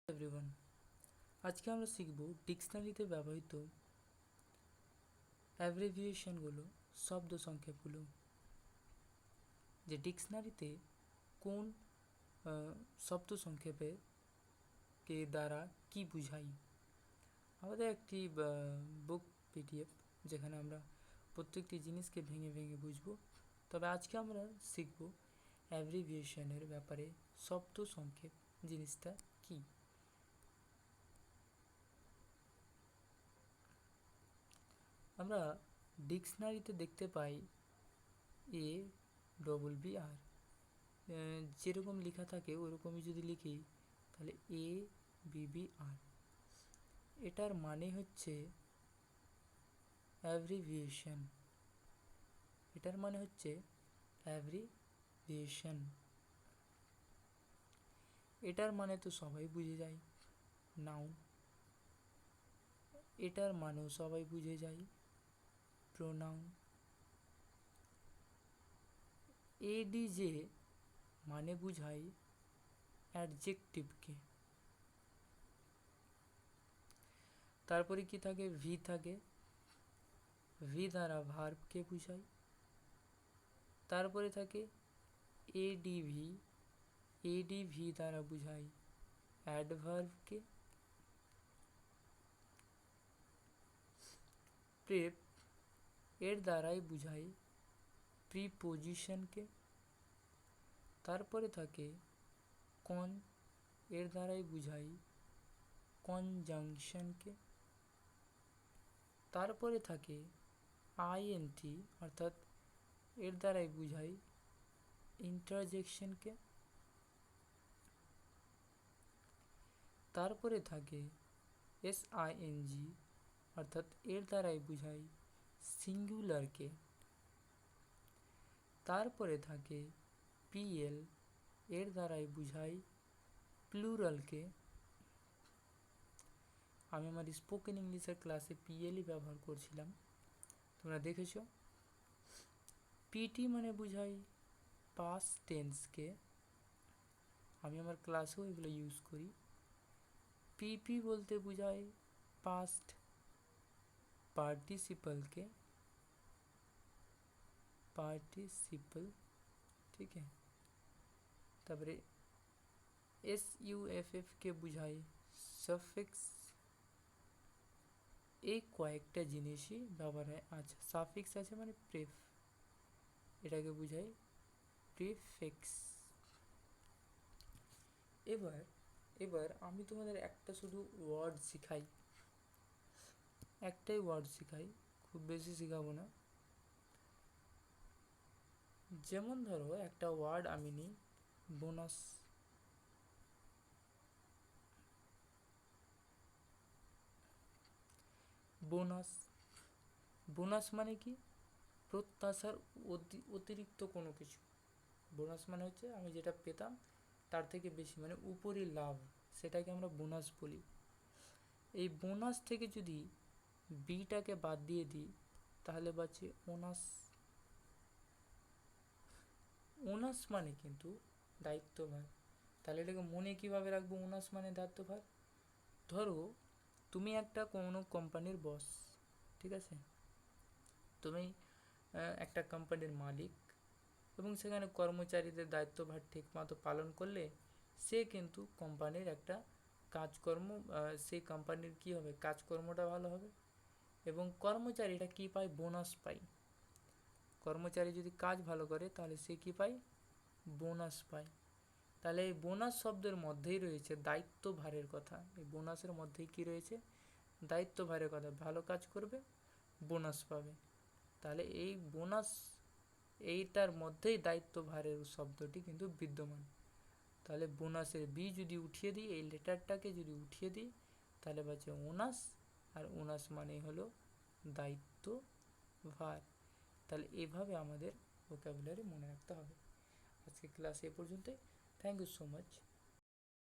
Everyone, আজকে আমরা শিখব ডিকশনারিতে ব্যবহৃত অ্যাব্রিভিয়েশনগুলো, শব্দ সংক্ষেপগুলো। যে ডিকশনারিতে কোন শব্দ সংক্ষেপে কে দ্বারা কি বুঝাই। আমাদের একটি বুক পিডিএফ যেখানে আমরা প্রত্যেকটি জিনিসকে ভেঙে ভেঙে বুঝব। তবে আজকে আমরা শিখব অ্যাব্রিভিয়েশনের ব্যাপারে, শব্দ সংক্ষেপ জিনিসটা কি। আমরা ডিকশনারিতে দেখতে পাই ABBR, যেরকম লেখা থাকে ওরকমই যদি লিখি তাহলে ABBR। এটার মানে হচ্ছে অ্যাব্রিভিয়েশন। এটার মানে হচ্ছে অ্যাব্রিভিয়েশন। এটার মানে তো সবাই বুঝে যায়, নাউন। এটার মানেও সবাই বুঝে যায়, প্রোনাউন। ADJ মানে বুঝাই অ্যাডজেক্টিভকে। তারপরে কি থাকে, ভি থাকে, ভি দ্বারা ভার্বকে বুঝাই। তারপরে থাকে ADV, ADV দ্বারা বুঝাই অ্যাডভার্বকে। প্রেপ, এর দ্বারাই বুঝাই প্রিপোজিশনকে। তারপরে থাকে কন, এর দ্বারাই বুঝাই কনজাংশনকে। তারপরে থাকে INT, অর্থাৎ এর দ্বারাই বুঝাই ইন্টারজেকশনকে। তারপরে থাকে SING, অর্থাৎ এর দ্বারাই বুঝাই সিঙ্গুলারকে। তারপরে থাকে PL, এর দ্বারাই বুঝাই প্লুরালকে। আমি আমার স্পোকেন ইংলিশের ক্লাসে PLই ব্যবহার করছিলাম, তোমরা দেখেছ। PT মানে বুঝাই পাস্ট টেন্সকে, আমি আমার ক্লাসেও এগুলো ইউজ করি। PP বলতে বুঝাই পাস্ট পার্টিসিপলকে, পার্টিসিপল, ঠিক আছে। তারপরে SUFF কে বুঝাই সাফিক্স। এই কয়েকটা জিনিসই ব্যবহার হয়। আচ্ছা, সাফিক্স আছে মানে প্রেফ, এটাকে বুঝাই প্রিফিক্স। এবার আমি তোমাদের একটা শুধু ওয়ার্ড শিখাই, একটাই ওয়ার্ড শিখাই, খুব বেশি শিখাবো না। যেমন ধরো একটা ওয়ার্ড আমি নিই, বোনাস। বোনাস, বোনাস মানে কি? প্রত্যাশার অতিরিক্ত কোনো কিছু। বোনাস মানে হচ্ছে আমি যেটা পেতাম তার থেকে বেশি, মানে উপরি লাভ, সেটাকে আমরা বোনাস বলি। এই বোনাস থেকে যদি বিটাকে বাদ দিয়ে দিই তাহলে বাঁচে ওনাস। ওনাস মানে কিন্তু দায়িত্বভার। তাহলে এটাকে মনে কিভাবে রাখবো? ওনাস মানে দায়িত্বভার। ধরো তুমি একটা কোনো কোম্পানির বস, ঠিক আছে, তুমি একটা কোম্পানির মালিক, এবং সেখানে কর্মচারীদের দায়িত্বভার ঠিকমতো পালন করলে সে কিন্তু কোম্পানির একটা কাজকর্ম, সেই কোম্পানির কী হবে, কাজকর্মটা ভালো হবে, এবং কর্মচারীরা কী পায়? বোনাস পায়। কর্মচারী যদি কাজ ভালো করে তাহলে সে কী পায়? বোনাস পায়। তাহলে এই বোনাস শব্দের মধ্যেই রয়েছে দায়িত্বভারের কথা। এই বোনাসের মধ্যেই কী রয়েছে? দায়িত্বভারের কথা। ভালো কাজ করবে, বোনাস পাবে। তাহলে এই বোনাস, এইটার মধ্যেই দায়িত্বভারের শব্দটি কিন্তু বিদ্যমান। তাহলে বোনাসের বি যদি উঠিয়ে দিই, এই লেটারটাকে যদি উঠিয়ে দিই তাহলে বাঁচে ওনাস, আর ওনাস মানেই হলো দায়িত্বভার। তাহলে এভাবে আমাদের ভোকাবুলারি মনে রাখতে হবে। আজকে ক্লাস এ পর্যন্তই। Thank you so much.